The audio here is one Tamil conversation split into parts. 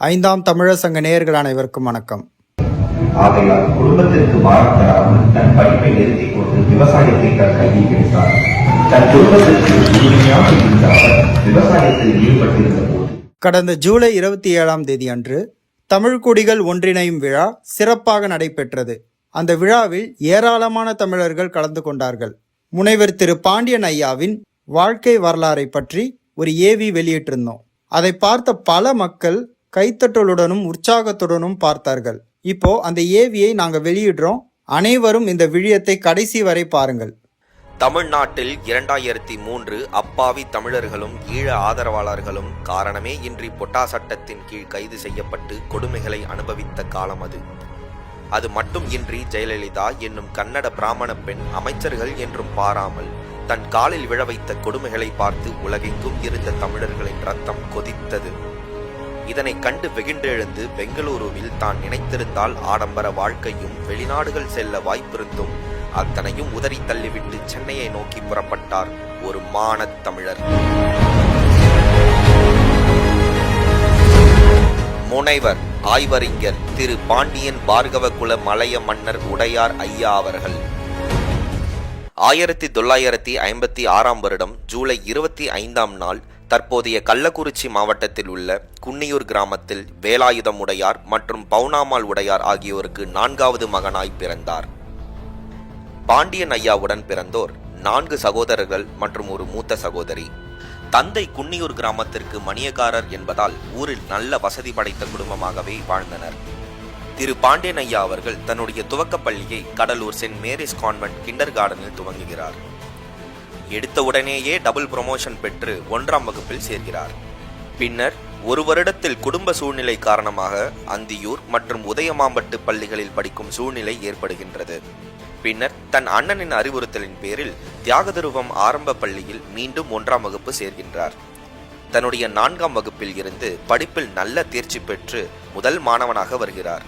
ஐந்தாம் தமிழர் சங்க நேயர்கள் அனைவருக்கும் வணக்கம். ஆகையால் குடும்பத்திற்கு பாரம் தராமல் தன் படிப்பை நிறுத்திக் கொண்டு விவசாயத்தை தன் கையில் எடுத்தார். தன் குடும்பத்திற்கு உறுதியாக இருந்த அவர் விவசாயத்தில் ஈடுபட்டிருந்த போது கடந்த ஜூலை 27ஆம் தேதி அன்று தமிழ் குடிகள் ஒன்றிணையும் விழா சிறப்பாக நடைபெற்றது. அந்த விழாவில் ஏராளமான தமிழர்கள் கலந்து கொண்டார்கள். முனைவர் திரு பாண்டியன் ஐயாவின் வாழ்க்கை வரலாறை பற்றி ஒரு ஏவி வெளியிட்டிருந்தோம். அதை பார்த்த பல மக்கள் கைத்தட்டலுடனும் உற்சாகத்துடனும் பார்த்தார்கள். இப்போ அந்த ஏவியை நாங்க வெளியிடுறோம். அனைவரும் இந்த விழியத்தை கடைசி வரை பாருங்கள். தமிழ்நாட்டில் 2003 அப்பாவி தமிழர்களும் ஈழ ஆதரவாளர்களும் காரணமே இன்றி பொட்டா சட்டத்தின் கீழ் கைது செய்யப்பட்டு கொடுமைகளை அனுபவித்த காலம் அது. அது மட்டும் இன்றி ஜெயலலிதா என்னும் கன்னட பிராமண பெண் அமைச்சர்கள் என்றும் பாராமல் தன் காலில் விழ வைத்த கொடுமைகளை பார்த்து உலகெங்கும் இருந்த தமிழர்களின் ரத்தம் கொதித்தது. இதனை கண்டு வெகுண்டெழுந்து பெங்களூருவில் தான் நினைத்திருந்தால் ஆடம்பர வாழ்க்கையும் வெளிநாடுகள் செல்ல வாய்ப்பிருந்தும் அத்தனையும் உதறி தள்ளிவிட்டு சென்னையை நோக்கி புறப்பட்டார் ஒரு மானத் தமிழர். முனைவர் ஆய்வறிஞர் திரு பாண்டியன் பார்கவகுல மலைய மன்னர் உடையார் ஐயா அவர்கள் 1956ஆம் வருடம் ஜூலை 25ஆம் நாள் தற்போதைய கள்ளக்குறிச்சி மாவட்டத்தில் உள்ள குன்னியூர் கிராமத்தில் வேலாயுதம் உடையார் மற்றும் பவுனாமாள் உடையார் ஆகியோருக்கு 4வது மகனாய் பிறந்தார். பாண்டியன் ஐயாவுடன் பிறந்தோர் 4 சகோதரர்கள் மற்றும் ஒரு மூத்த சகோதரி. தந்தை குன்னியூர் கிராமத்திற்கு மணியக்காரர் என்பதால் ஊரில் நல்ல வசதி படைத்த குடும்பமாகவே வாழ்ந்தனர். திரு பாண்டியன் ஐயா அவர்கள் தன்னுடைய துவக்க பள்ளியை Cuddalore saint Mary's convent kinder கார்டனில் துவங்குகிறார். எடுத்த உடனேயே டபுள் ப்ரமோஷன் பெற்று 1ஆம் வகுப்பில் சேர்கிறார். பின்னர் ஒரு வருடத்தில் குடும்ப சூழ்நிலை காரணமாக அந்தியூர் மற்றும் உதயமாம்பட்டு பள்ளிகளில் படிக்கும் சூழ்நிலை ஏற்படுகின்றது. பின்னர் தன் அண்ணனின் அறிவுறுத்தலின் பேரில் தியாகதுருவம் ஆரம்ப பள்ளியில் மீண்டும் 1ஆம் வகுப்பு சேர்கின்றார். தன்னுடைய 4ஆம் வகுப்பில் இருந்து படிப்பில் நல்ல தேர்ச்சி பெற்று முதல் மாணவனாக வருகிறார்.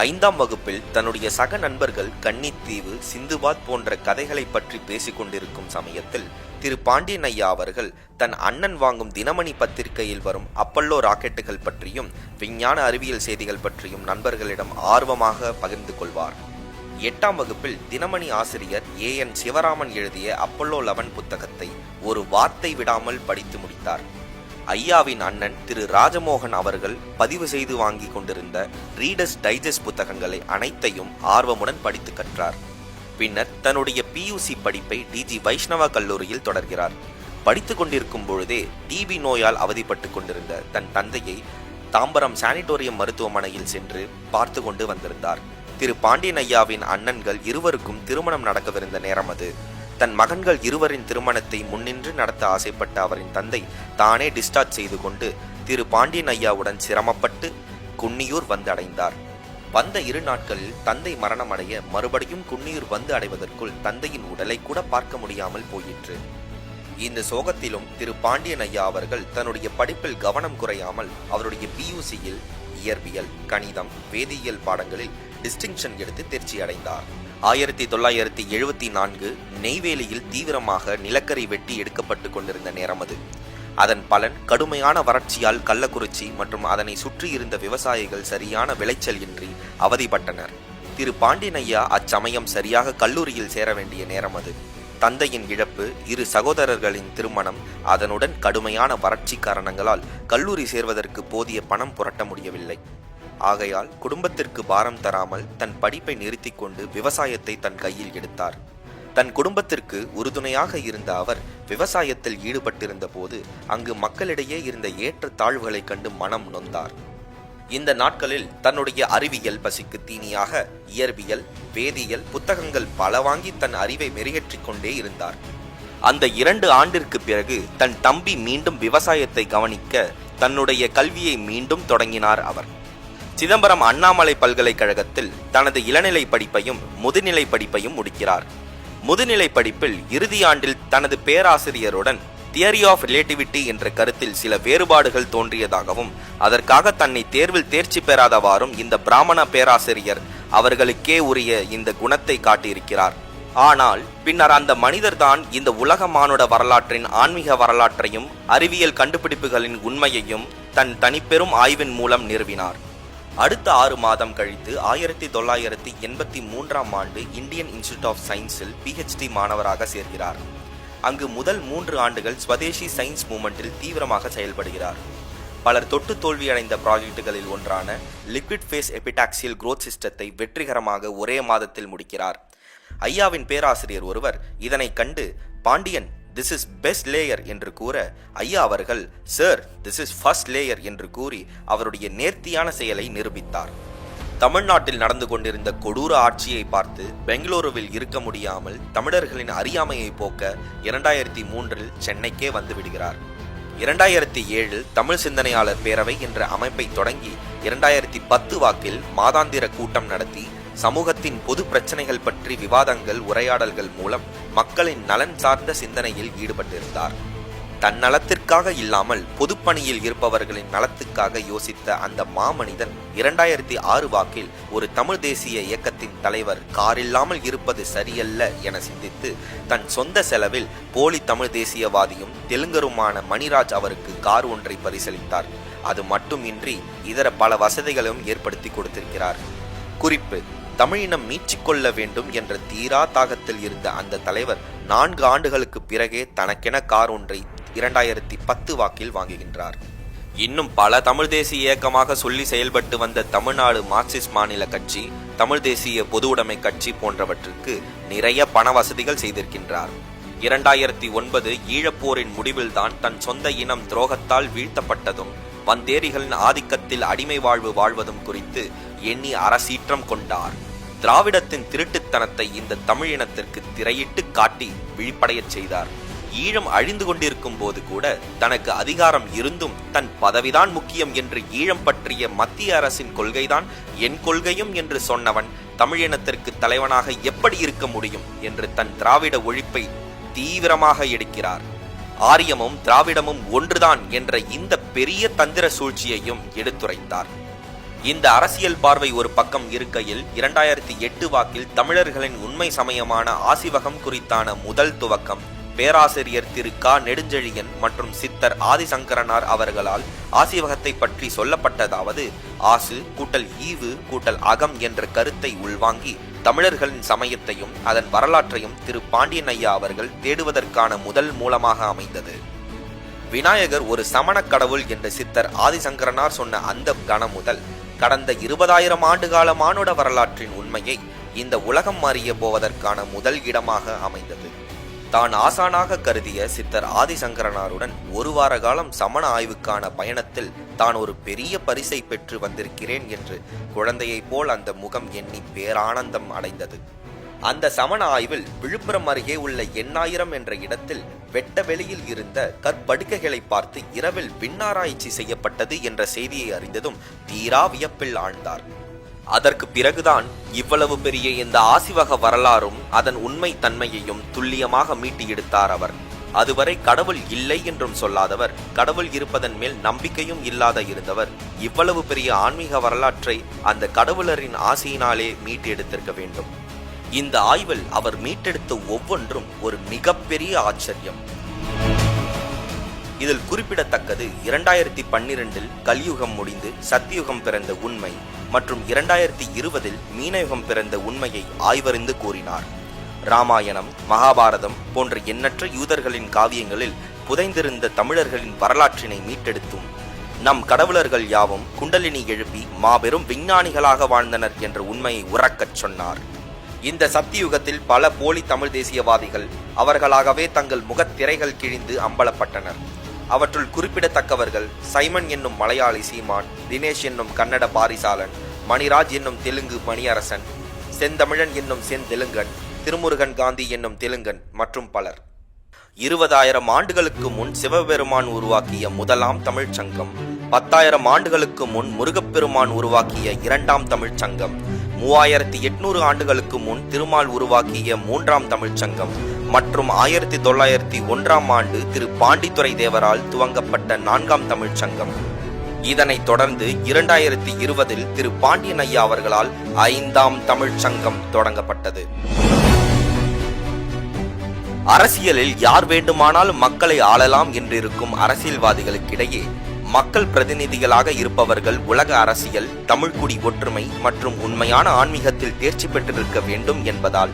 5ஆம் வகுப்பில் தன்னுடைய சக நண்பர்கள் கன்னித்தீவு, சிந்துபாத் போன்ற கதைகளை பற்றி பேசிக் கொண்டிருக்கும் சமயத்தில் திரு பாண்டியன் ஐயா அவர்கள் தன் அண்ணன் வாங்கும் தினமணி பத்திரிகையில் வரும் அப்பல்லோ ராக்கெட்டுகள் பற்றியும் விஞ்ஞான அறிவியல் செய்திகள் பற்றியும் நண்பர்களிடம் ஆர்வமாக பகிர்ந்து கொள்வார். 8ஆம் வகுப்பில் தினமணி ஆசிரியர் AN சிவராமன் எழுதிய அப்பல்லோ 11 புத்தகத்தை ஒரு வார்த்தை விடாமல் படித்து முடித்தார். ஐயாவின் அண்ணன் திரு ராஜமோகன் அவர்கள் பதிவு செய்து வாங்கி கொண்டிருந்த ரீடர்ஸ் டைஜஸ்ட் புத்தகங்களை அனைத்தையும் ஆர்வமுடன் படித்து கற்றார். பின்னர் தன்னுடைய PUC படிப்பை DG வைஷ்ணவா கல்லூரியில் தொடர்கிறார். படித்து கொண்டிருக்கும் பொழுதே டிபி நோயால் அவதிப்பட்டு கொண்டிருந்த தன் தந்தையை தாம்பரம் சானிட்டோரியம் மருத்துவமனையில் சென்று பார்த்து கொண்டு வந்திருந்தார். திரு பாண்டியன் ஐயாவின் அண்ணன்கள் இருவருக்கும் திருமணம் நடக்கவிருந்த நேரம் அது. தன் மகன்கள் இருவரின் திருமணத்தை முன்னின்று நடத்த ஆசைப்பட்ட அவரின் தந்தை தானே டிஸ்சார்ஜ் செய்து கொண்டு திரு பாண்டியன் ஐயாவுடன் சிரமப்பட்டு குன்னியூர் வந்து அடைந்தார். வந்த 2 நாட்களில் தந்தை மரணம் அடைய மறுபடியும் குன்னியூர் வந்து அடைவதற்குள் தந்தையின் உடலை கூட பார்க்க முடியாமல் போயிற்று. இந்த சோகத்திலும் திரு பாண்டியன் ஐயா அவர்கள் தன்னுடைய படிப்பில் கவனம் குறையாமல் அவருடைய PUCயில் இயற்பியல், கணிதம், வேதியியல் பாடங்களில் டிஸ்டிங்ஷன் எடுத்து தேர்ச்சி அடைந்தார். 1974 நெய்வேலியில் தீவிரமாக நிலக்கரி வெட்டி எடுக்கப்பட்டு கொண்டிருந்த நேரம் அது. அதன் பலன் கடுமையான வறட்சியால் கள்ளக்குறிச்சி மற்றும் அதனை சுற்றி இருந்த விவசாயிகள் சரியான விளைச்சல் இன்றி அவதிப்பட்டனர். திரு பாண்டியன் ஐயா அச்சமயம் சரியாக கல்லூரியில் சேர வேண்டிய நேரம் அது. தந்தையின் இழப்பு, 2 சகோதரர்களின் திருமணம், அதனுடன் கடுமையான வறட்சி காரணங்களால் கல்லூரி சேர்வதற்கு போதிய பணம் புரட்ட முடியவில்லை. ஆகையால் குடும்பத்திற்கு பாரம் தராமல் தன் படிப்பை நிறுத்தி கொண்டு விவசாயத்தை தன் கையில் எடுத்தார். தன் குடும்பத்திற்கு உறுதுணையாக இருந்த அவர் விவசாயத்தில் ஈடுபட்டிருந்த போது அங்கு மக்களிடையே இருந்த ஏற்ற தாழ்வுகளை கண்டு மனம் நொந்தார். இந்த நாட்களில் தன்னுடைய அறிவியல் பசிக்கு தீனியாக இயற்பியல், வேதியியல் புத்தகங்கள் பல வாங்கி தன் அறிவை மெருகேற்றிக் கொண்டே இருந்தார். அந்த 2 ஆண்டிற்கு பிறகு தன் தம்பி மீண்டும் விவசாயத்தை கவனிக்க தன்னுடைய கல்வியை மீண்டும் தொடங்கினார் அவர். சிதம்பரம் அண்ணாமலை பல்கலைக்கழகத்தில் தனது இளநிலை படிப்பையும் முதுநிலை படிப்பையும் முடிக்கிறார். முதுநிலை படிப்பில் இறுதி ஆண்டில் தனது பேராசிரியருடன் தியரி ஆஃப் ரிலேட்டிவிட்டி என்ற கருத்தில் சில வேறுபாடுகள் தோன்றியதாகவும் அதற்காக தன்னை தேர்வில் தேர்ச்சி பெறாதவாறும் இந்த பிராமண பேராசிரியர் அவர்களுக்கே உரிய இந்த குணத்தை காட்டியிருக்கிறார். ஆனால் பின்னர் அந்த மனிதர்தான் இந்த உலக மானுட வரலாற்றின் ஆன்மீக வரலாற்றையும் அறிவியல் கண்டுபிடிப்புகளின் உண்மையையும் தன் தனிப்பெரும் ஆய்வின் மூலம் நிறுவினார். அடுத்த 6 மாதம் கழித்து 1983ஆம் ஆண்டு இந்தியன் இன்ஸ்டிடியூட் ஆஃப் சயின்ஸில் PhD மாணவராக சேர்கிறார். அங்கு முதல் 3 ஆண்டுகள் ஸ்வதேசி சயின்ஸ் மூமெண்டில் தீவிரமாக செயல்படுகிறார். பலர் தொட்டு தோல்வியடைந்த ப்ராஜெக்டுகளில் ஒன்றான லிக்விட் ஃபேஸ் எபிடாக்சியல் குரோத் சிஸ்டத்தை வெற்றிகரமாக ஒரே மாதத்தில் முடிக்கிறார். ஐயாவின் பேராசிரியர் ஒருவர் இதனை கண்டு, Pandian, this is best layer என்று கூற, ஐயா அவர்கள், sir, this is first layer என்று கூறி அவருடைய நேர்த்தியான செயலை நிரூபித்தார். தமிழ்நாட்டில் நடந்து கொண்டிருந்த கொடூர ஆட்சியை பார்த்து பெங்களூருவில் இருக்க முடியாமல் தமிழர்களின் அறியாமையை போக்க 2003இல் சென்னைக்கே வந்து விடுகிறார். 2007 தமிழ் சிந்தனையாளர் பேரவை என்ற அமைப்பை தொடங்கி 2010 வாக்கில் மாதாந்திர கூட்டம் நடத்தி சமூகத்தின் பொது பிரச்சனைகள் பற்றி விவாதங்கள், உரையாடல்கள் மூலம் மக்களின் நலன் சார்ந்த சிந்தனையில் ஈடுபட்டிருந்தார். தன்னலத்திற்காக இல்லாமல் பொதுப்பணியில் இருப்பவர்களின் நலத்துக்காக யோசித்த அந்த மாமனிதன் 2006 வாக்கில் ஒரு தமிழ் தேசிய இயக்கத்தின் தலைவர் காரில்லாமல் இருப்பது சரியல்ல என சிந்தித்து தன் சொந்த செலவில் போலி தமிழ் தேசியவாதியும் தெலுங்கருமான மணிராஜ் அவருக்கு கார் ஒன்றை பரிசளித்தார். அது மட்டுமின்றி இதர பல வசதிகளும் ஏற்படுத்தி கொடுத்திருக்கிறார். குறிப்பு: தமிழினம் மீட்சிக்கொள்ள வேண்டும் என்ற தீரா தாகத்தில் இருந்த அந்த தலைவர் 4 ஆண்டுகளுக்கு பிறகே தனக்கென கார் ஒன்றை 2010 வாக்கில் வாங்குகின்றார். இன்னும் பல தமிழ் தேசிய இயக்கமாக சொல்லி செயல்பட்டு வந்த தமிழ்நாடு மார்க்சிஸ்ட் மாநில கட்சி, தமிழ் தேசிய பொது உடைமை கட்சி போன்றவற்றுக்கு நிறைய பண வசதிகள் செய்திருக்கின்றார். 2009 ஈழப்போரின் முடிவில்தான் தன் சொந்த இனம் துரோகத்தால் வீழ்த்தப்பட்டதும் வந்தேரிகளின் ஆதிக்கத்தில் அடிமை வாழ்வு வாழ்வதும் குறித்து எண்ணி அரசீற்றம் கொண்டார். திராவிடத்தின் திருட்டுத்தனத்தை இந்த தமிழ் இனத்திற்கு திரையிட்டு காட்டி விழிப்படையச் செய்தார். ஈழம் அழிந்து கொண்டிருக்கும் போது கூட தனக்கு அதிகாரம் இருந்தும் தன் பதவிதான் முக்கியம் என்று ஈழம் பற்றிய மத்திய அரசின் கொள்கைதான் என் கொள்கையும் என்று சொன்னவன் தமிழினத்திற்கு தலைவனாக எப்படி இருக்க முடியும் என்று தன் திராவிட ஒழிப்பை தீவிரமாக எடுக்கிறார். ஆரியமும் திராவிடமும் ஒன்றுதான் என்ற இந்த பெரிய தந்திர சூழ்ச்சியையும் எடுத்துரைத்தார். இந்த அரசியல் பார்வை ஒரு பக்கம் இருக்கையில் 2008 வாக்கில் தமிழர்களின் உண்மை சமயமான ஆசிவகம் குறித்தான முதல் துவக்கம் பேராசிரியர் திரு க. நெடுஞ்செழியன் மற்றும் சித்தர் ஆதிசங்கரனார் அவர்களால் ஆசிவகத்தை பற்றி சொல்லப்பட்டதாவது, ஆசு கூட்டல் ஈவு கூட்டல் அகம் என்ற கருத்தை உள்வாங்கி தமிழர்களின் சமயத்தையும் அதன் வரலாற்றையும் திரு பாண்டியன் ஐயா அவர்கள் தேடுவதற்கான முதல் மூலமாக அமைந்தது. விநாயகர் ஒரு சமண கடவுள் என்ற சித்தர் ஆதிசங்கரனார் சொன்ன அந்த கணம் முதல் கடந்த 20,000 ஆண்டுகால மானுட வரலாற்றின் உண்மையை இந்த உலகம் அறிய போவதற்கான முதல் இடமாக அமைந்தது. தான் ஆசானாக கருதிய சித்தர் ஆதிசங்கரனாருடன் 1 வார காலம் சமண ஆய்வுக்கான பயணத்தில் தான் ஒரு பெரிய பரிசை பெற்று வந்திருக்கிறேன் என்று குழந்தையைப் போல் அந்த முகம் எண்ணி பேரானந்தம் அடைந்தது. அந்த சமண ஆய்வில் விழுப்புரம் அருகே உள்ள எண்ணாயிரம் என்ற இடத்தில் வெட்ட வெளியில் இருந்த கற்படுக்கைகளை பார்த்து இரவில் விண்ணாராய்ச்சி செய்யப்பட்டது என்ற செய்தியை அறிந்ததும் தீரா வியப்பில் ஆழ்ந்தார். அதற்கு பிறகுதான் இவ்வளவு பெரிய இந்த ஆசிவக வரலாறும் அதன் உண்மை தன்மையையும் துல்லியமாக மீட்டி எடுத்தார் அவர். அதுவரை கடவுள் இல்லை என்றும் சொல்லாதவர், கடவுள் இருப்பதன் மேல் நம்பிக்கையும் இல்லாத இருந்தவர் இவ்வளவு பெரிய ஆன்மீக வரலாற்றை அந்த கடவுளரின் ஆசையினாலே மீட்டு எடுத்திருக்க வேண்டும். இந்த ஆய்வில் அவர் மீட்டெடுத்த ஒவ்வொன்றும் ஒரு மிகப்பெரிய ஆச்சரியம். இதில் குறிப்பிடத்தக்கது 2012 கலியுகம் முடிந்து சத்தியுகம் பிறந்த உண்மை மற்றும் 2020 மீனயுகம் பிறந்த உண்மையை ஆய்வறிந்து கூறினார். ராமாயணம், மகாபாரதம் போன்ற எண்ணற்ற யூதர்களின் காவியங்களில் புதைந்திருந்த தமிழர்களின் வரலாற்றினை மீட்டெடுத்தும் நம் கடவுளர்கள் யாவும் குண்டலினி எழுப்பி மாபெரும் விஞ்ஞானிகளாக வாழ்ந்தனர் என்ற உண்மையை உறக்கச் சொன்னார். இந்த சத்தியுகத்தில் பல போலி தமிழ் தேசியவாதிகள் அவர்களாகவே தங்கள் முகத்திரைகள் கிழிந்து அம்பலப்பட்டனர். அவற்றுள் குறிப்பிடத்தக்கவர்கள் சைமன் என்னும் மலையாளி சீமான், தினேஷ் என்னும் கன்னட பாரிசாலன், மணிராஜ் என்னும் தெலுங்கு மணியரசன், செந்தமிழன் என்னும் செந்தெலுங்கன், திருமுருகன் காந்தி என்னும் தெலுங்கன் மற்றும் பலர். 20,000 ஆண்டுகளுக்கு முன் சிவபெருமான் உருவாக்கிய முதலாம் தமிழ்ச் சங்கம், 10,000 ஆண்டுகளுக்கு முன் முருகப்பெருமான் உருவாக்கிய 2ஆம் தமிழ்ச் சங்கம், 3800 ஆண்டுகளுக்கு முன் திருமால் உருவாக்கிய 3ஆம் தமிழ்ச் சங்கம் மற்றும் 1901ஆம் ஆண்டு திரு பாண்டித்துரை தேவரால் துவங்கப்பட்ட 4ஆம் தமிழ்ச் சங்கம். இதனைத் தொடர்ந்து 2020 திரு பாண்டியன் ஐயா அவர்களால் 5ஆம் தமிழ்ச் சங்கம் தொடங்கப்பட்டது. அரசியலில் யார் வேண்டுமானாலும் மக்களை ஆளலாம் என்றிருக்கும் அரசியல்வாதிகளுக்கிடையே மக்கள் பிரதிநிதிகளாக இருப்பவர்கள் உலக அரசியல், தமிழ்குடி ஒற்றுமை மற்றும் உண்மையான ஆன்மீகத்தில் தேர்ச்சி பெற்றிருக்க வேண்டும் என்பதால்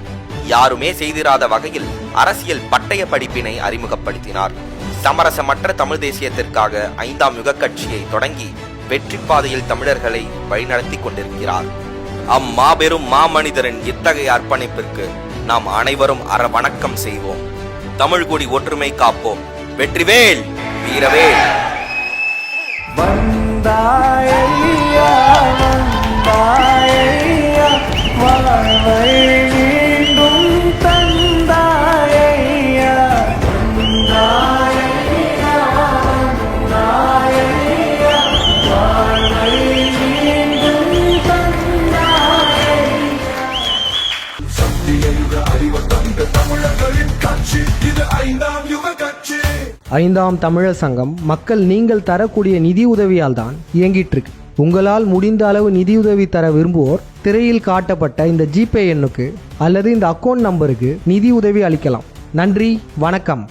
யாருமே செய்திராத வகையில் அரசியல் பட்டய படிப்பினை அறிமுகப்படுத்தினார். சமரசமற்ற தமிழ் தேசியத்திற்காக 5ஆம் யுக கட்சியை தொடங்கி வெற்றி பாதையில் தமிழர்களை வழிநடத்தி கொண்டிருக்கிறார். அம்மாபெரும் மாமனிதரின் இத்தகைய அர்ப்பணிப்பிற்கு நாம் அனைவரும் வணக்கம் செய்வோம். தமிழ்குடி ஒற்றுமை காப்போம். வெற்றிவேல், வீரவேல். வந்தாயையா வந்தாயையா வாழ்வை மீண்டும் தந்தாயையா வந்தாயையா வந்தாயையா வாழ்வை மீண்டும் தந்தாயையா. சத்தியயுக அறிவு தந்த தமிழர்களின் கட்சி இது 5ஆம் யுக கட்சி. 5ஆம் தமிழர் சங்கம் மக்கள் நீங்கள் தரக்கூடிய நிதி உதவியால் தான் இயங்கிட்டு இருக்கு. உங்களால் முடிந்த அளவு நிதியுதவி தர விரும்புவோர் திரையில் காட்டப்பட்ட இந்த ஜிபே எண்ணுக்கு அல்லது இந்த அக்கௌண்ட் நம்பருக்கு நிதி உதவி அளிக்கலாம். நன்றி, வணக்கம்.